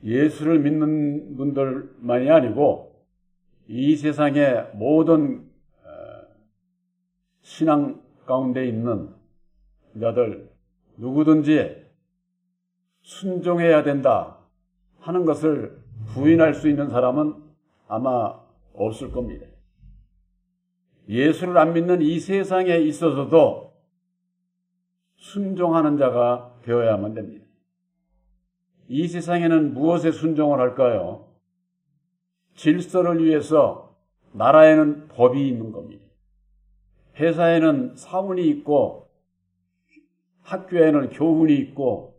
예수를 믿는 분들만이 아니고 이 세상의 모든 신앙 가운데 있는 자들 누구든지 순종해야 된다 하는 것을 부인할 수 있는 사람은 아마 없을 겁니다. 예수를 안 믿는 이 세상에 있어서도 순종하는 자가 되어야만 됩니다. 이 세상에는 무엇에 순종을 할까요? 질서를 위해서 나라에는 법이 있는 겁니다. 회사에는 사원이 있고 학교에는 교훈이 있고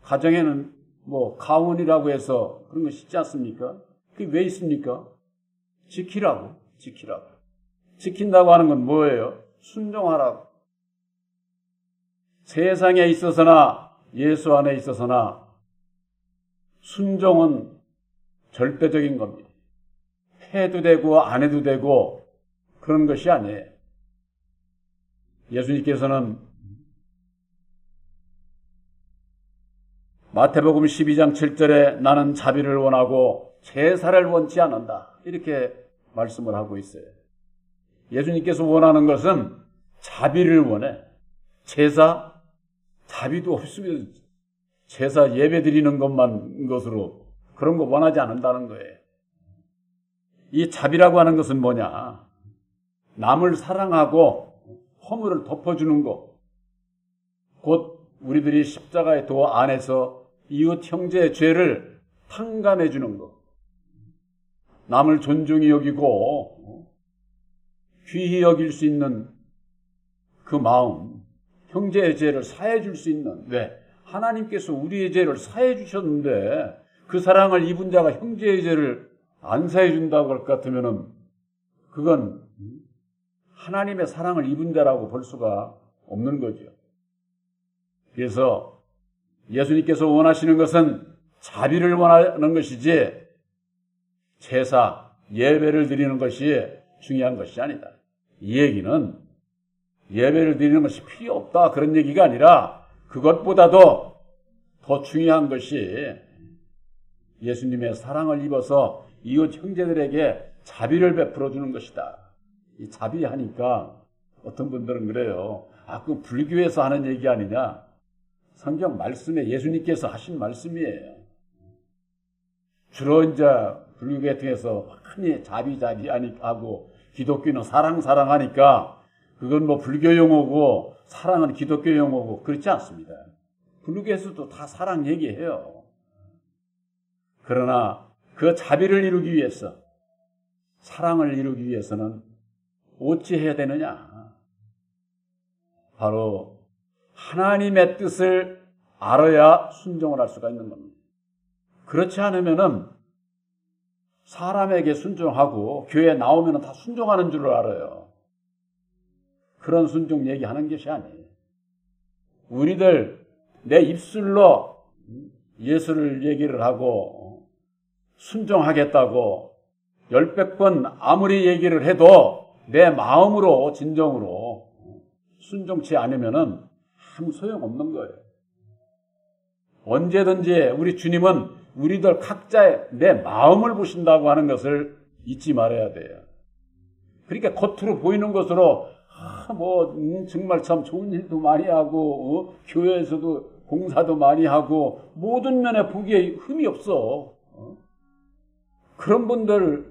가정에는 가훈이라고 해서 그런 거 있지 않습니까? 그게 왜 있습니까? 지키라고. 지킨다고 하는 건 뭐예요? 순종하라고. 세상에 있어서나 예수 안에 있어서나 순종은 절대적인 겁니다. 해도 되고 안 해도 되고 그런 것이 아니에요. 예수님께서는 마태복음 12장 7절에 나는 자비를 원하고 제사를 원치 않는다 이렇게 말씀을 하고 있어요. 예수님께서 원하는 것은 자비를 원해. 제사? 자비도 없으면 제사 예배 드리는 것으로 그런 거 원하지 않는다는 거예요. 이 자비라고 하는 것은 뭐냐? 남을 사랑하고 허물을 덮어주는 것. 곧 우리들이 십자가의 도 안에서 이웃 형제의 죄를 탕감해 주는 것. 남을 존중히 여기고 귀히 여길 수 있는 그 마음, 형제의 죄를 사해 줄 수 있는, 왜? 하나님께서 우리의 죄를 사해 주셨는데 그 사랑을 입은 자가 형제의 죄를 안 사해 준다고 할 것 같으면은 그건 하나님의 사랑을 입은 자라고 볼 수가 없는 거죠. 그래서 예수님께서 원하시는 것은 자비를 원하는 것이지 제사, 예배를 드리는 것이 중요한 것이 아니다. 이 얘기는 예배를 드리는 것이 필요 없다 그런 얘기가 아니라 그것보다도 더 중요한 것이 예수님의 사랑을 입어서 이웃 형제들에게 자비를 베풀어 주는 것이다. 이 자비하니까 어떤 분들은 그래요. 그 불교에서 하는 얘기 아니냐? 성경 말씀에 예수님께서 하신 말씀이에요. 주로 이제 불교 계통에서 많이 자비 하고 기독교는 사랑하니까 그건 불교 용어고 사랑은 기독교 용어고 그렇지 않습니다. 불교에서도 다 사랑 얘기해요. 그러나 그 자비를 이루기 위해서 사랑을 이루기 위해서는 어찌 해야 되느냐? 바로 하나님의 뜻을 알아야 순종을 할 수가 있는 겁니다. 그렇지 않으면은 사람에게 순종하고 교회에 나오면 다 순종하는 줄 알아요. 그런 순종 얘기하는 것이 아니에요. 우리들 내 입술로 예수를 얘기를 하고 순종하겠다고 10번 아무리 얘기를 해도 내 마음으로 진정으로 순종치 않으면은 아무 소용없는 거예요. 언제든지 우리 주님은 우리들 각자의 내 마음을 보신다고 하는 것을 잊지 말아야 돼요. 그러니까 겉으로 보이는 것으로 정말 참 좋은 일도 많이 하고 교회에서도 공사도 많이 하고 모든 면에 보기에 흠이 없어. 그런 분들은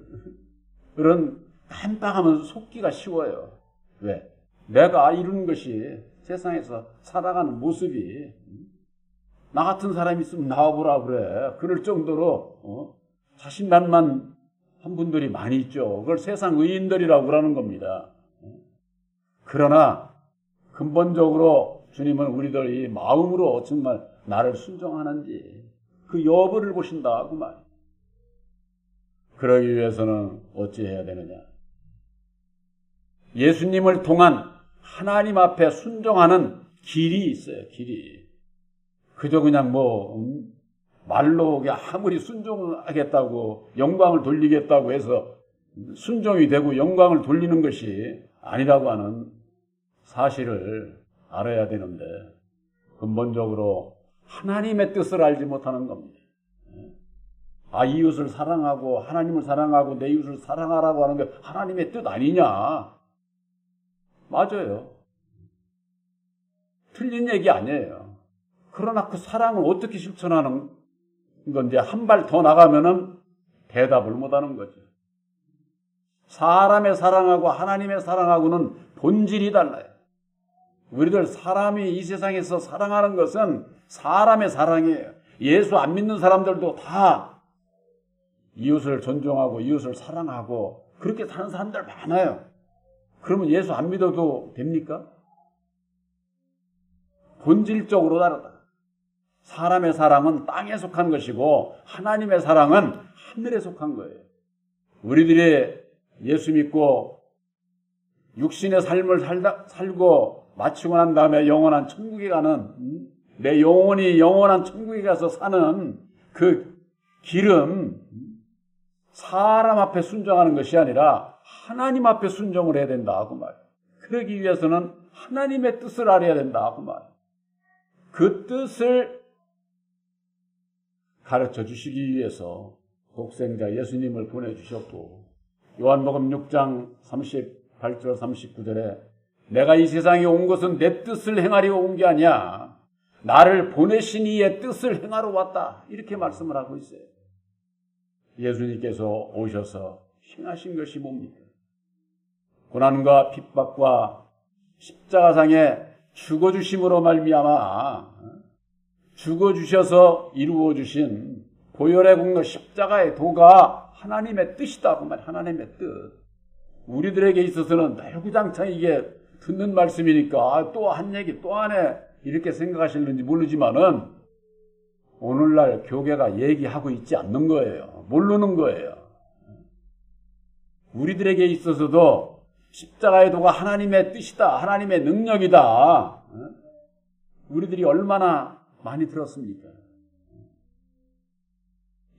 깜빡하면 속기가 쉬워요. 왜? 내가 이루는 것이 세상에서 살아가는 모습이 나 같은 사람이 있으면 나와보라 그래. 그럴 정도로 자신만만 한 분들이 많이 있죠. 그걸 세상 의인들이라고 그러는 겁니다. 그러나 근본적으로 주님은 우리들 이 마음으로 정말 나를 순종하는지 그 여부를 보신다 그 말. 그러기 위해서는 어찌 해야 되느냐? 예수님을 통한 하나님 앞에 순종하는 길이 있어요. 길이. 그저 그냥 말로 아무리 순종하겠다고 영광을 돌리겠다고 해서 순종이 되고 영광을 돌리는 것이 아니라고 하는 사실을 알아야 되는데 근본적으로 하나님의 뜻을 알지 못하는 겁니다. 이웃을 사랑하고 하나님을 사랑하고 내 이웃을 사랑하라고 하는 게 하나님의 뜻 아니냐? 맞아요. 틀린 얘기 아니에요. 그러나 그 사랑을 어떻게 실천하는 건지 한 발 더 나가면은 대답을 못하는 거죠. 사람의 사랑하고 하나님의 사랑하고는 본질이 달라요. 우리들 사람이 이 세상에서 사랑하는 것은 사람의 사랑이에요. 예수 안 믿는 사람들도 다 이웃을 존중하고 이웃을 사랑하고 그렇게 사는 사람들 많아요. 그러면 예수 안 믿어도 됩니까? 본질적으로 다르다. 사람의 사랑은 땅에 속한 것이고 하나님의 사랑은 하늘에 속한 거예요. 우리들이 예수 믿고 육신의 삶을 살고 마치고 난 다음에 영원한 천국에 가는 내 영혼이 영원한 천국에 가서 사는 그 길은 사람 앞에 순종하는 것이 아니라 하나님 앞에 순종을 해야 된다 그 말. 그러기 위해서는 하나님의 뜻을 알아야 된다 그 말. 그 뜻을 가르쳐 주시기 위해서 독생자 예수님을 보내주셨고 요한복음 6장 38절 39절에 내가 이 세상에 온 것은 내 뜻을 행하려 온 게 아니야. 나를 보내신 이의 뜻을 행하러 왔다. 이렇게 말씀을 하고 있어요. 예수님께서 오셔서 행하신 것이 뭡니까? 고난과 핍박과 십자가상에 죽어주심으로 말미암아 죽어주셔서 이루어주신 보혈의 공로 십자가의 도가 하나님의 뜻이다. 그 말 하나님의 뜻. 우리들에게 있어서는 날구장창 이게 듣는 말씀이니까 또 한 얘기 또 하네 이렇게 생각하시는지 모르지만은 오늘날 교계가 얘기하고 있지 않는 거예요. 모르는 거예요. 우리들에게 있어서도 십자가의 도가 하나님의 뜻이다. 하나님의 능력이다. 우리들이 얼마나 많이 들었습니까?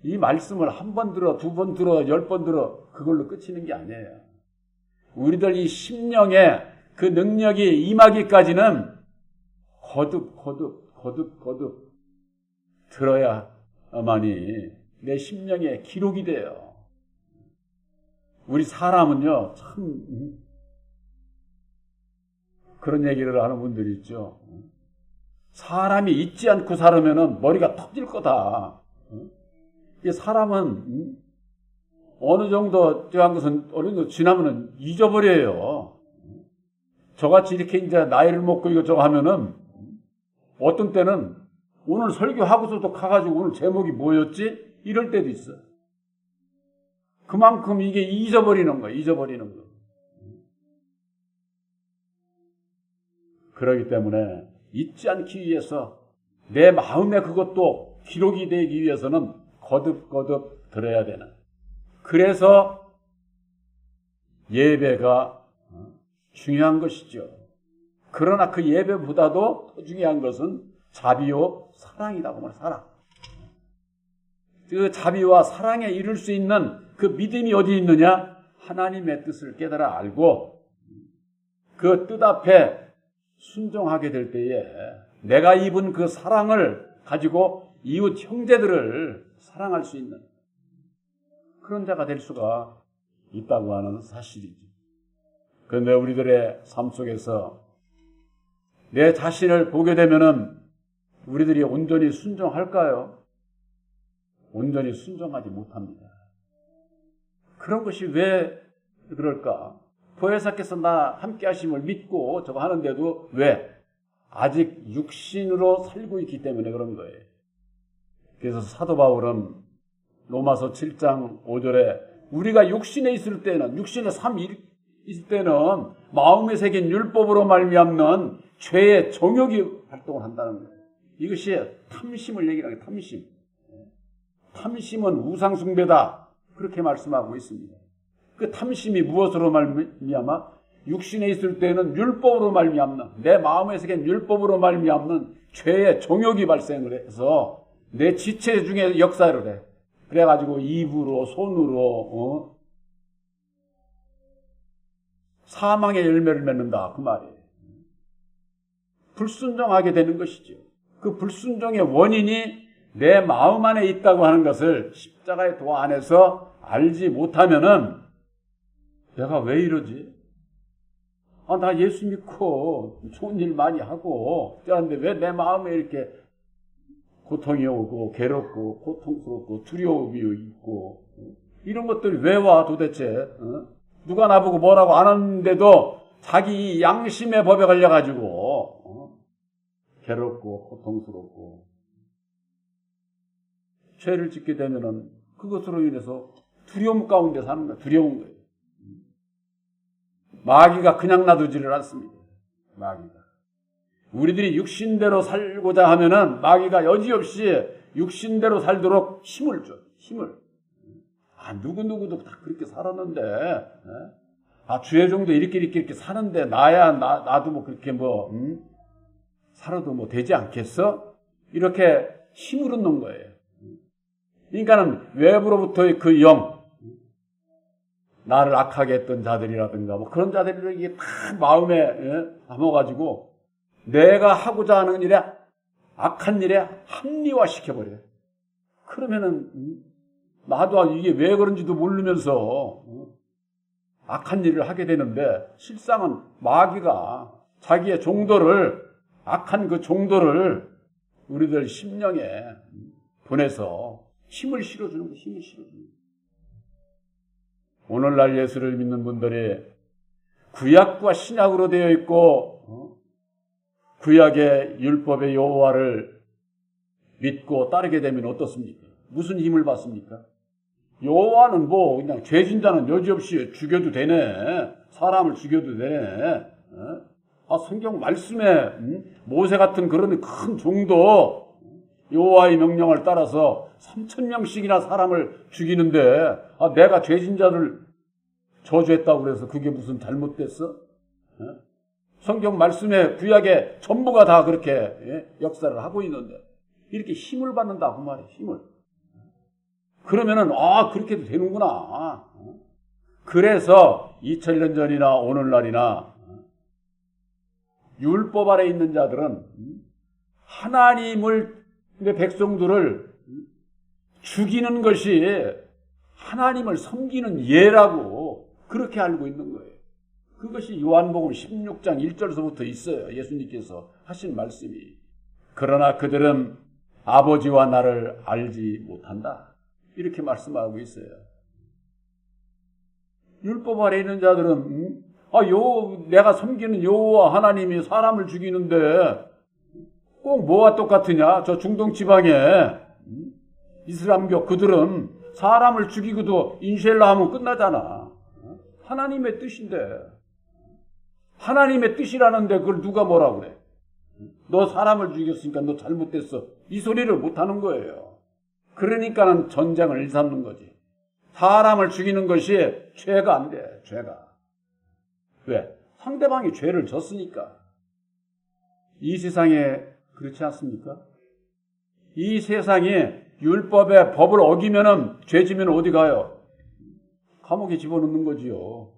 이 말씀을 한 번 들어, 두 번 들어, 10번 들어 그걸로 끝이는 게 아니에요. 우리들 이 심령에 그 능력이 임하기까지는 거듭 들어야만이 내 심령에 기록이 돼요. 우리 사람은요, 참 그런 얘기를 하는 분들이 있죠. 사람이 잊지 않고 살으면 머리가 터질 거다. 이 사람은 어느 정도 한 것은 어느 정도 지나면은 잊어버려요. 저같이 이렇게 이제 나이를 먹고 이것저것 하면은 어떤 때는 오늘 설교하고서도 가가지고 오늘 제목이 뭐였지? 이럴 때도 있어. 그만큼 이게 잊어버리는 거야. 잊어버리는 거. 그렇기 때문에 잊지 않기 위해서 내 마음에 그것도 기록이 되기 위해서는 거듭 들어야 되는. 그래서 예배가 중요한 것이죠. 그러나 그 예배보다도 더 중요한 것은 자비요 사랑이다. 그 말 사랑. 그 자비와 사랑에 이룰 수 있는 그 믿음이 어디 있느냐? 하나님의 뜻을 깨달아 알고 그 뜻 앞에 순종하게 될 때에 내가 입은 그 사랑을 가지고 이웃 형제들을 사랑할 수 있는 그런 자가 될 수가 있다고 하는 사실이지. 그런데 우리들의 삶 속에서 내 자신을 보게 되면은 우리들이 온전히 순종할까요? 온전히 순종하지 못합니다. 그런 것이 왜 그럴까? 보혜사께서 나 함께 하심을 믿고 저거 하는데도 왜? 아직 육신으로 살고 있기 때문에 그런 거예요. 그래서 사도 바울은 로마서 7장 5절에 우리가 육신에 있을 때는 육신의 삶이 있을 때는 마음에 새긴 율법으로 말미암는 죄의 정욕이 활동을 한다는 거예요. 이것이 탐심을 얘기하는 거예요. 탐심. 탐심은 우상숭배다. 그렇게 말씀하고 있습니다. 그 탐심이 무엇으로 말미암아? 육신에 있을 때는 율법으로 말미암는 내 마음에 새긴 율법으로 말미암는 죄의 정욕이 발생을 해서 내 지체 중에 역사를 해. 그래가지고 입으로 손으로 사망의 열매를 맺는다 그 말이에요. 불순종하게 되는 것이죠. 그 불순종의 원인이 내 마음 안에 있다고 하는 것을 십자가의 도 안에서 알지 못하면은 내가 왜 이러지? 나 예수 믿고 좋은 일 많이 하고 그런데 왜 내 마음에 이렇게 고통이 오고 괴롭고 고통스럽고 두려움이 있고 이런 것들이 왜 와 도대체? 누가 나보고 뭐라고 안 하는데도 자기 양심의 법에 걸려가지고 괴롭고 고통스럽고 죄를 짓게 되면은 그것으로 인해서 두려움 가운데 사는 거예요. 두려운 거예요. 마귀가 그냥 놔두지를 않습니다. 마귀가. 우리들이 육신대로 살고자 하면은 마귀가 여지없이 육신대로 살도록 힘을 줘. 힘을. 누구누구도 다 그렇게 살았는데, 주의 종도 이렇게 사는데, 나도 뭐 그렇게 살아도 뭐 되지 않겠어? 이렇게 힘을 얻는 거예요. 그러니까는 외부로부터의 그 영, 나를 악하게 했던 자들이라든가 뭐 그런 자들이 이게 다 마음에 담아가지고 내가 하고자 하는 일에 악한 일에 합리화 시켜버려요. 그러면은 나도 이게 왜 그런지도 모르면서 악한 일을 하게 되는데 실상은 마귀가 자기의 종도를 악한 그 종도를 우리들 심령에 보내서 힘을 실어주는 거, 힘을 실어주는 거. 오늘날 예수를 믿는 분들이 구약과 신약으로 되어 있고 구약의 율법의 여호와를 믿고 따르게 되면 어떻습니까? 무슨 힘을 받습니까? 여호와는 뭐 그냥 죄진자는 여지없이 죽여도 되네. 사람을 죽여도 되네. 성경 말씀에 모세 같은 그런 큰 종도 여호와의 명령을 따라서 3,000명씩이나 사람을 죽이는데 내가 죄진자를 저주했다고 그래서 그게 무슨 잘못됐어? 성경 말씀에 구약에 전부가 다 그렇게 역사를 하고 있는데 이렇게 힘을 받는다 그 말이에요. 힘을. 그러면은 그렇게도 되는구나. 그래서 2000년 전이나 오늘날이나 율법 아래 있는 자들은 하나님을 백성들을 죽이는 것이 하나님을 섬기는 예라고 그렇게 알고 있는 거예요. 그것이 요한복음 16장 1절서부터 있어요. 예수님께서 하신 말씀이. 그러나 그들은 아버지와 나를 알지 못한다. 이렇게 말씀하고 있어요. 율법 아래 있는 자들은 내가 섬기는 여호와 하나님이 사람을 죽이는데 꼭 뭐와 똑같으냐? 저 중동 지방에 이슬람교 그들은 사람을 죽이고도 인샬라 하면 끝나잖아. 하나님의 뜻인데. 하나님의 뜻이라는데 그걸 누가 뭐라 그래? 너 사람을 죽였으니까 너 잘못됐어. 이 소리를 못하는 거예요. 그러니까는 전쟁을 일삼는 거지. 사람을 죽이는 것이 죄가 안 돼. 죄가. 왜? 상대방이 죄를 졌으니까. 이 세상에 그렇지 않습니까? 이 세상에 율법의 법을 어기면은 죄지면 어디 가요? 감옥에 집어넣는 거지요.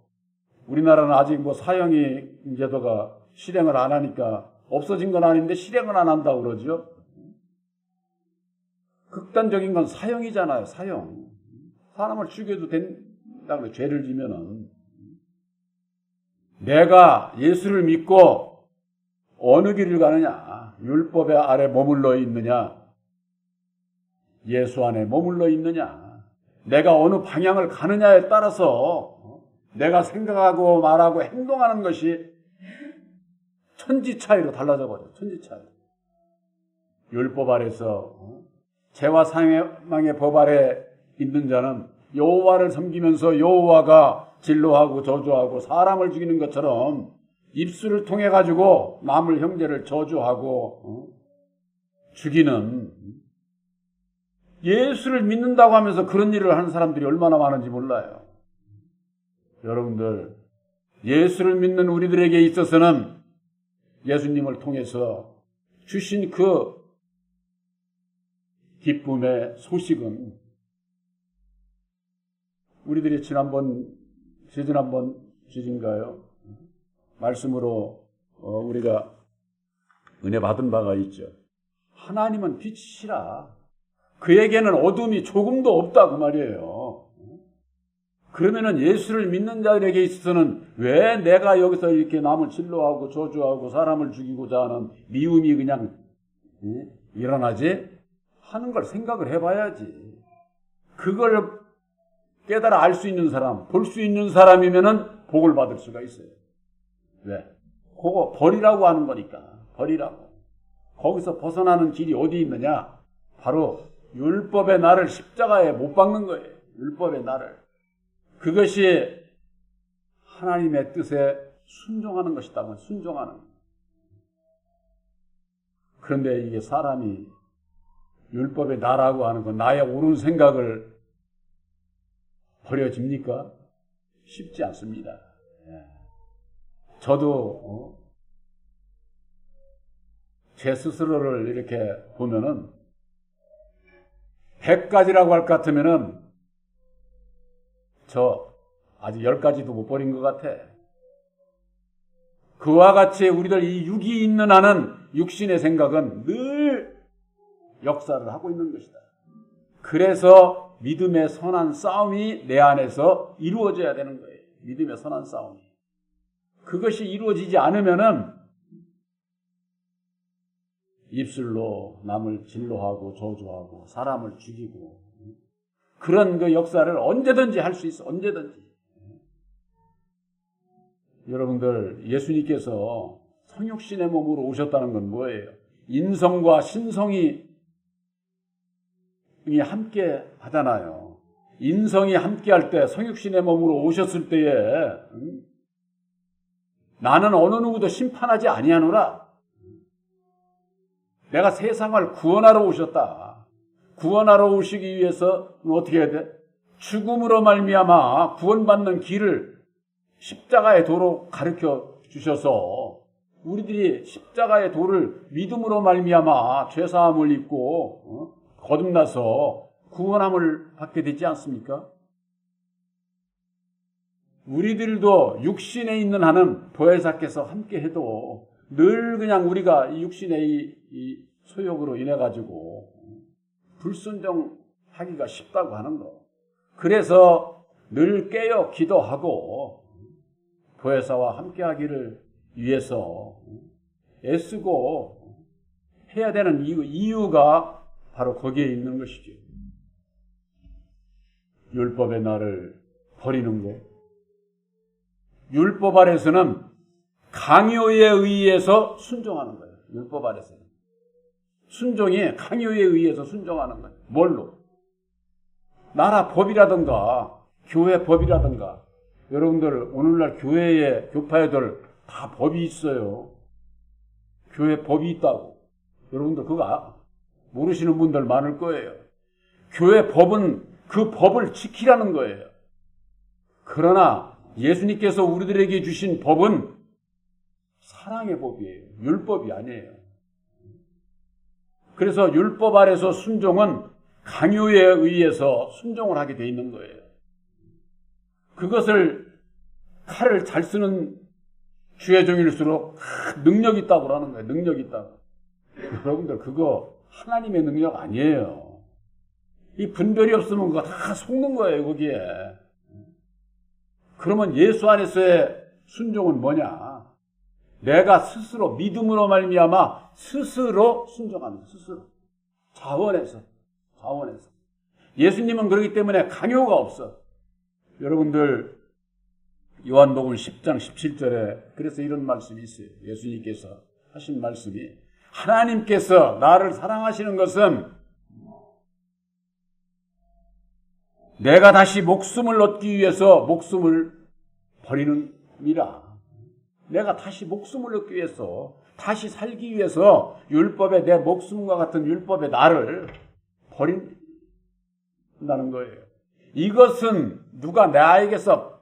우리나라는 아직 뭐 사형이 제도가 실행을 안 하니까 없어진 건 아닌데 실행을 안 한다고 그러죠. 극단적인 건 사형이잖아요. 사형. 사람을 죽여도 된다고 그래. 죄를 지면은. 내가 예수를 믿고 어느 길을 가느냐? 율법의 아래 머물러 있느냐? 예수 안에 머물러 있느냐? 내가 어느 방향을 가느냐에 따라서 내가 생각하고 말하고 행동하는 것이 천지 차이로 달라져 버려요. 천지 차이. 율법 아래서 죄와 사망의 법 아래 있는 자는 여호와를 섬기면서 여호와가 진노하고 저주하고 사람을 죽이는 것처럼 입술을 통해 가지고 남을 형제를 저주하고 죽이는 예수를 믿는다고 하면서 그런 일을 하는 사람들이 얼마나 많은지 몰라요. 여러분들 예수를 믿는 우리들에게 있어서는 예수님을 통해서 주신 그 기쁨의 소식은 우리들이 지난번인가요? 말씀으로 우리가 은혜 받은 바가 있죠. 하나님은 빛이시라. 그에게는 어둠이 조금도 없다고 말이에요. 그러면은 예수를 믿는 자들에게 있어서는 왜 내가 여기서 이렇게 남을 진노하고 저주하고 사람을 죽이고자 하는 미움이 그냥 일어나지? 하는 걸 생각을 해봐야지. 그걸 깨달아 알 수 있는 사람, 볼 수 있는 사람이면은 복을 받을 수가 있어요. 왜? 그거 버리라고 하는 거니까. 버리라고. 거기서 벗어나는 길이 어디 있느냐? 바로 율법의 나를 십자가에 못 박는 거예요. 율법의 나를. 그것이 하나님의 뜻에 순종하는 것이다. 순종하는. 그런데 이게 사람이 율법의 나라고 하는 건 나의 옳은 생각을 버려집니까? 쉽지 않습니다. 저도 제 스스로를 이렇게 보면은 100가지라고 할 것 같으면은 저 아직 10가지도 못 버린 것 같아. 그와 같이 우리들 이 육이 있는 한은 육신의 생각은 늘 역사를 하고 있는 것이다. 그래서 믿음의 선한 싸움이 내 안에서 이루어져야 되는 거예요. 믿음의 선한 싸움이. 그것이 이루어지지 않으면은 입술로 남을 진노하고 저주하고 사람을 죽이고 그런 그 역사를 언제든지 할 수 있어. 언제든지. 여러분들 예수님께서 성육신의 몸으로 오셨다는 건 뭐예요? 인성과 신성이 함께 하잖아요. 인성이 함께 할 때 성육신의 몸으로 오셨을 때에 나는 어느 누구도 심판하지 아니하노라. 내가 세상을 구원하러 오셨다. 구원하러 오시기 위해서 어떻게 해야 돼? 죽음으로 말미암아 구원받는 길을 십자가의 도로 가르쳐 주셔서 우리들이 십자가의 도를 믿음으로 말미암아 죄사함을 입고 거듭나서 구원함을 받게 되지 않습니까? 우리들도 육신에 있는 한은 보혜사께서 함께 해도 늘 그냥 우리가 이 육신의 이 소욕으로 인해 가지고 불순종하기가 쉽다고 하는 거. 그래서 늘 깨어 기도하고 보혜사와 함께하기를 위해서 애쓰고 해야 되는 이유가 바로 거기에 있는 것이죠. 율법의 나를 버리는 것. 율법 아래서는 강요에 의해서 순종하는 거예요. 율법 아래서는. 순종이 강요에 의해서 순종하는 거예요. 뭘로? 나라 법이라든가 교회 법이라든가. 여러분들 오늘날 교회에 교파에들 다 법이 있어요. 교회 법이 있다고. 여러분들 그거 모르시는 분들 많을 거예요. 교회 법은 그 법을 지키라는 거예요. 그러나 예수님께서 우리들에게 주신 법은 사랑의 법이에요. 율법이 아니에요. 그래서 율법 아래서 순종은 강요에 의해서 순종을 하게 돼 있는 거예요. 그것을 칼을 잘 쓰는 주의 종일수록 능력이 있다고 그러는 거예요. 능력이 있다고. 여러분들 그거 하나님의 능력 아니에요. 이 분별이 없으면 그거 다 속는 거예요. 거기에. 그러면 예수 안에서의 순종은 뭐냐? 내가 스스로 믿음으로 말미암아 스스로 순종하는 거예요. 스스로. 자원해서. 예수님은 그렇기 때문에 강요가 없어. 여러분들 요한복음 10장 17절에 그래서 이런 말씀이 있어요. 예수님께서 하신 말씀이 하나님께서 나를 사랑하시는 것은 내가 다시 목숨을 얻기 위해서 목숨을 버리는 이라. 내가 다시 목숨을 얻기 위해서 다시 살기 위해서 율법의 내 목숨과 같은 율법의 나를 버린다는 거예요. 이것은 누가 나에게서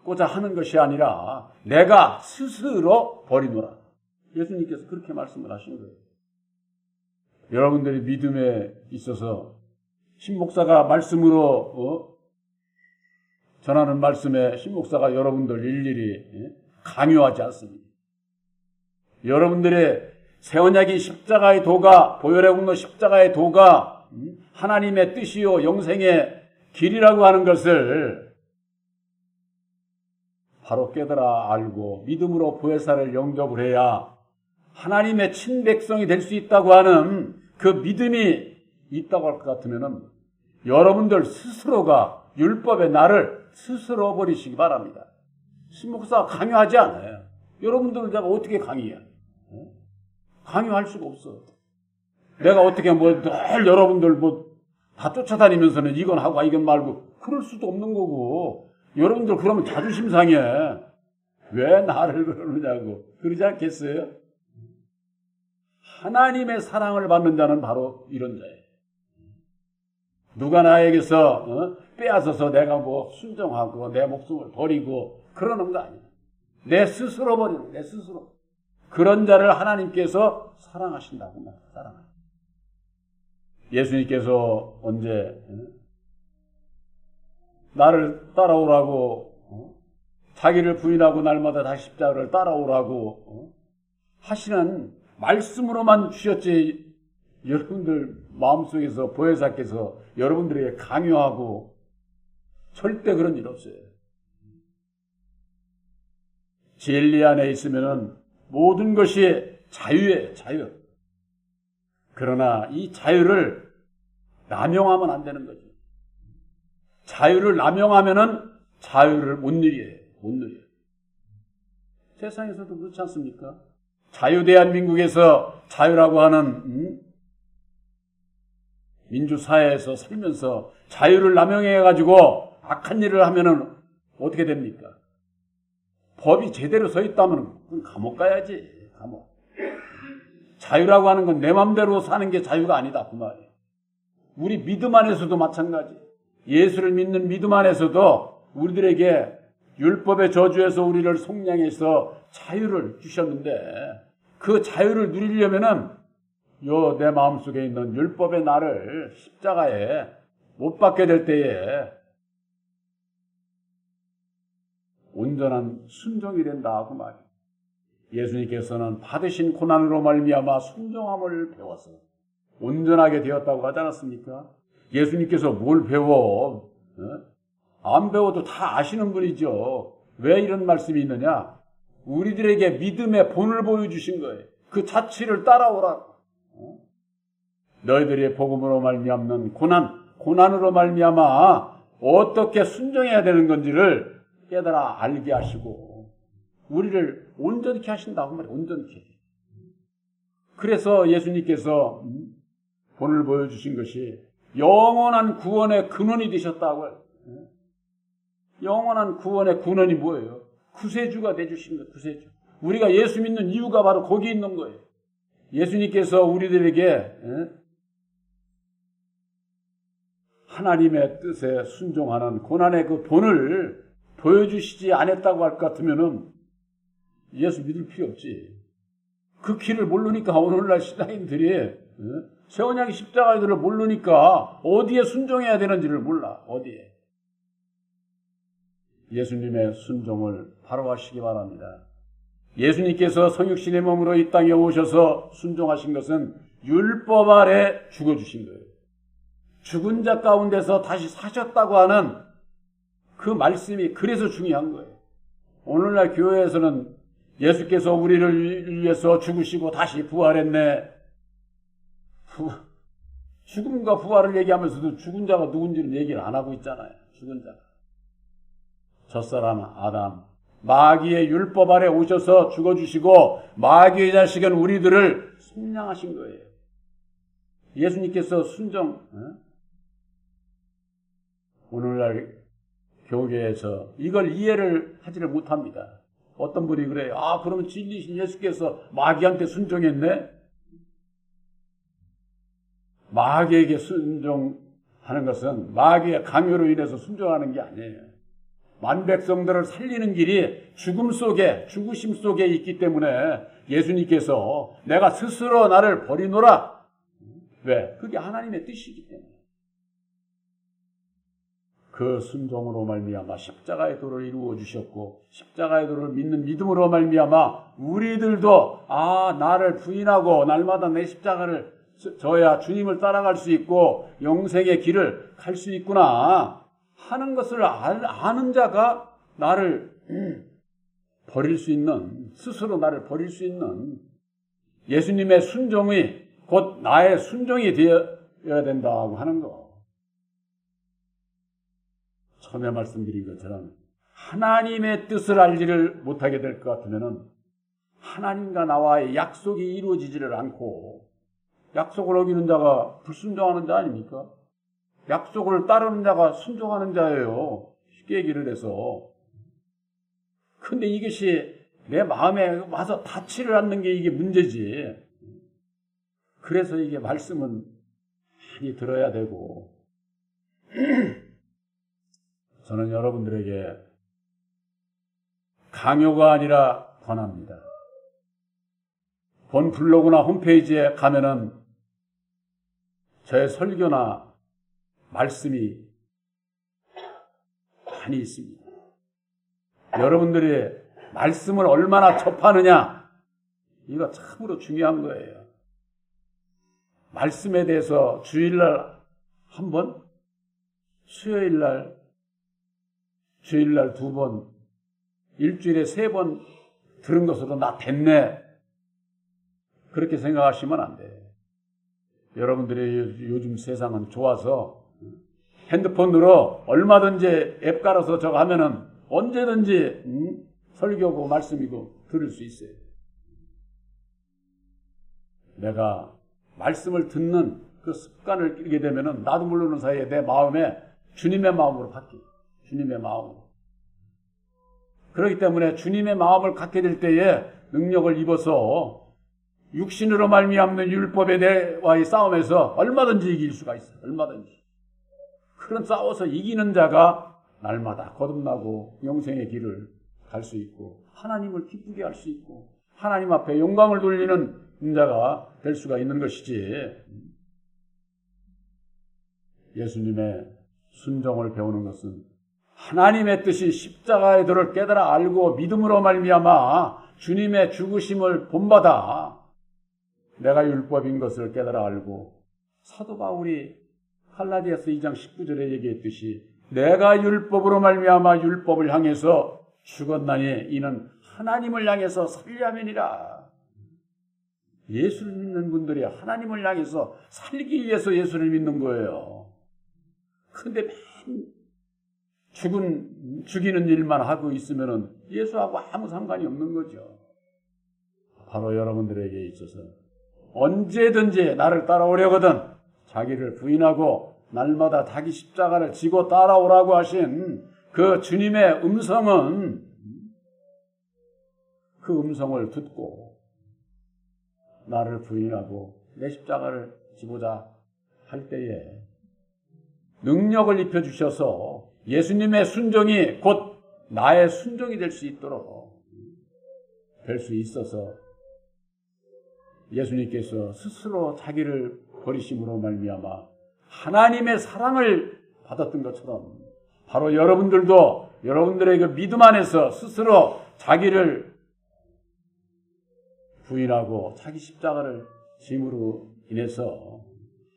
빼앗고자 하는 것이 아니라 내가 스스로 버리노라. 예수님께서 그렇게 말씀을 하신 거예요. 여러분들이 믿음에 있어서 신목사가 말씀으로 전하는 말씀에 신목사가 여러분들 일일이 강요하지 않습니다. 여러분들의 새 언약이 십자가의 도가, 보혈의 공로 십자가의 도가 하나님의 뜻이요 영생의 길이라고 하는 것을 바로 깨달아 알고 믿음으로 보혜사를 영접을 해야 하나님의 친백성이 될 수 있다고 하는 그 믿음이 있다고 할 것 같으면은 여러분들 스스로가 율법의 나를 스스로 버리시기 바랍니다. 신목사가 강요하지 않아요. 여러분들을 내가 어떻게 강요해? 강요할 수가 없어. 내가 어떻게 늘 여러분들 다 쫓아다니면서는 이건 하고 이건 말고 그럴 수도 없는 거고, 여러분들 그러면 자존심 상해. 왜 나를 그러느냐고. 그러지 않겠어요? 하나님의 사랑을 받는 자는 바로 이런 자예요. 누가 나에게서 빼앗아서 내가 순종하고 내 목숨을 버리고 그러는 거 아니야. 내 스스로 버리는, 내 스스로. 그런 자를 하나님께서 사랑하신다고. 사랑하신다. 예수님께서 언제 나를 따라오라고 자기를 부인하고 날마다 다시 십자가를 따라오라고 하시는 말씀으로만 주셨지, 여러분들 마음속에서 보혜사께서 여러분들에게 강요하고 절대 그런 일 없어요. 진리 안에 있으면은 모든 것이 자유예요, 자유. 그러나 이 자유를 남용하면 안 되는 거죠. 자유를 남용하면은 자유를 못 누려요, 못 누려요. 세상에서도 그렇지 않습니까? 자유대한민국에서 자유라고 하는 민주사회에서 살면서 자유를 남용해가지고 악한 일을 하면은 어떻게 됩니까? 법이 제대로 서 있다면 그건 감옥 가야지, 감옥. 자유라고 하는 건 내 맘대로 사는 게 자유가 아니다, 그 말이에요. 우리 믿음 안에서도 마찬가지. 예수를 믿는 믿음 안에서도 우리들에게 율법의 저주에서 우리를 속량해서 자유를 주셨는데, 그 자유를 누리려면은 내 마음속에 있는 율법의 나를 십자가에 못 박게 될 때에 온전한 순종이 된다, 그 말이에요. 예수님께서는 받으신 고난으로 말미암아 순종함을 배워서 온전하게 되었다고 하지 않았습니까? 예수님께서 뭘 배워? 안 배워도 다 아시는 분이죠. 왜 이런 말씀이 있느냐? 우리들에게 믿음의 본을 보여주신 거예요. 그 자취를 따라오라고. 너희들이 복음으로 말미암는 고난으로 말미암아 어떻게 순종해야 되는 건지를 깨달아 알게 하시고 우리를 온전케 하신다고 말이에요. 온전케. 그래서 예수님께서 본을 보여주신 것이 영원한 구원의 근원이 되셨다고요. 영원한 구원의 근원이 뭐예요? 구세주가 되주신 거예요. 구세주. 우리가 예수 믿는 이유가 바로 거기 있는 거예요. 예수님께서 우리들에게 하나님의 뜻에 순종하는 고난의 그 본을 보여주시지 않았다고 할 것 같으면은 예수 믿을 필요 없지. 그 길을 모르니까 오늘날 신앙인들이 새 언약의 십자가들을 모르니까 어디에 순종해야 되는지를 몰라. 어디에. 예수님의 순종을 바로 하시기 바랍니다. 예수님께서 성육신의 몸으로 이 땅에 오셔서 순종하신 것은 율법 아래 죽어주신 거예요. 죽은 자 가운데서 다시 사셨다고 하는 그 말씀이 그래서 중요한 거예요. 오늘날 교회에서는 예수께서 우리를 위해서 죽으시고 다시 부활했네. 죽음과 부활을 얘기하면서도 죽은 자가 누군지는 얘기를 안 하고 있잖아요. 죽은 자가. 첫사람 아담, 마귀의 율법 아래 오셔서 죽어주시고 마귀의 자식은 우리들을 속량하신 거예요. 예수님께서 오늘날 교계에서 이걸 이해를 하지를 못합니다. 어떤 분이 그래요. 그러면 진리신 예수께서 마귀한테 순종했네? 마귀에게 순종하는 것은 마귀의 강요로 인해서 순종하는 게 아니에요. 만백성들을 살리는 길이 죽으심 속에 있기 때문에 예수님께서 내가 스스로 나를 버리노라. 왜? 그게 하나님의 뜻이기 때문에. 그 순종으로 말미암아 십자가의 도를 이루어 주셨고 십자가의 도를 믿는 믿음으로 말미암아 우리들도 나를 부인하고 날마다 내 십자가를 져야 주님을 따라갈 수 있고 영생의 길을 갈 수 있구나 하는 것을 아는 자가 나를 버릴 수 있는, 스스로 나를 버릴 수 있는 예수님의 순종이 곧 나의 순종이 되어야 된다고 하는 거. 처음에 말씀드린 것처럼 하나님의 뜻을 알지를 못하게 될 것 같으면 하나님과 나와의 약속이 이루어지지를 않고, 약속을 어기는 자가 불순종하는 자 아닙니까? 약속을 따르는 자가 순종하는 자예요. 쉽게 얘기를 해서. 근데 이것이 내 마음에 와서 닿지를 않는 게 이게 문제지. 그래서 이게 말씀은 많이 들어야 되고 저는 여러분들에게 강요가 아니라 권합니다. 본 블로그나 홈페이지에 가면은 저의 설교나 말씀이 많이 있습니다. 여러분들이 말씀을 얼마나 접하느냐, 이거 참으로 중요한 거예요. 말씀에 대해서 주일날 한 번, 수요일날, 주일날 2번, 일주일에 3번 들은 것으로 나 됐네. 그렇게 생각하시면 안 돼. 여러분들의 요즘 세상은 좋아서 핸드폰으로 얼마든지 앱 깔아서 저거 하면은 언제든지 설교고 말씀이고 들을 수 있어요. 내가 말씀을 듣는 그 습관을 끼게 되면은 나도 모르는 사이에 내 마음에 주님의 마음으로 바뀌어요. 주님의 마음으로. 그렇기 때문에 주님의 마음을 갖게 될 때에 능력을 입어서 육신으로 말미암는 율법의 내와의 싸움에서 얼마든지 이길 수가 있어요. 얼마든지. 그런 싸워서 이기는 자가 날마다 거듭나고 영생의 길을 갈 수 있고 하나님을 기쁘게 할 수 있고 하나님 앞에 영광을 돌리는 자가 될 수가 있는 것이지. 예수님의 순종을 배우는 것은 하나님의 뜻이 십자가의 도를 깨달아 알고 믿음으로 말미암아 주님의 죽으심을 본받아 내가 율법인 것을 깨달아 알고, 사도 바울이 갈라디아서 2장 19절에 얘기했듯이 내가 율법으로 말미암아 율법을 향해서 죽었나니 이는 하나님을 향해서 살려함이니라. 예수를 믿는 분들이 하나님을 향해서 살기 위해서 예수를 믿는 거예요. 그런데 죽이는 일만 하고 있으면 예수하고 아무 상관이 없는 거죠. 바로 여러분들에게 있어서 언제든지 나를 따라오려거든 자기를 부인하고 날마다 자기 십자가를 지고 따라오라고 하신 그 주님의 음성은, 그 음성을 듣고 나를 부인하고 내 십자가를 지고자 할 때에 능력을 입혀주셔서 예수님의 순종이 곧 나의 순종이 될 수 있도록 될 수 있어서 예수님께서 스스로 자기를 버리심으로 말미암아 하나님의 사랑을 받았던 것처럼 바로 여러분들도 여러분들의 그 믿음 안에서 스스로 자기를 부인하고 자기 십자가를 짐으로 인해서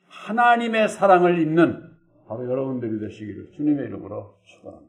하나님의 사랑을 입는 바로 여러분들이 되시기를 주님의 이름으로 축원합니다.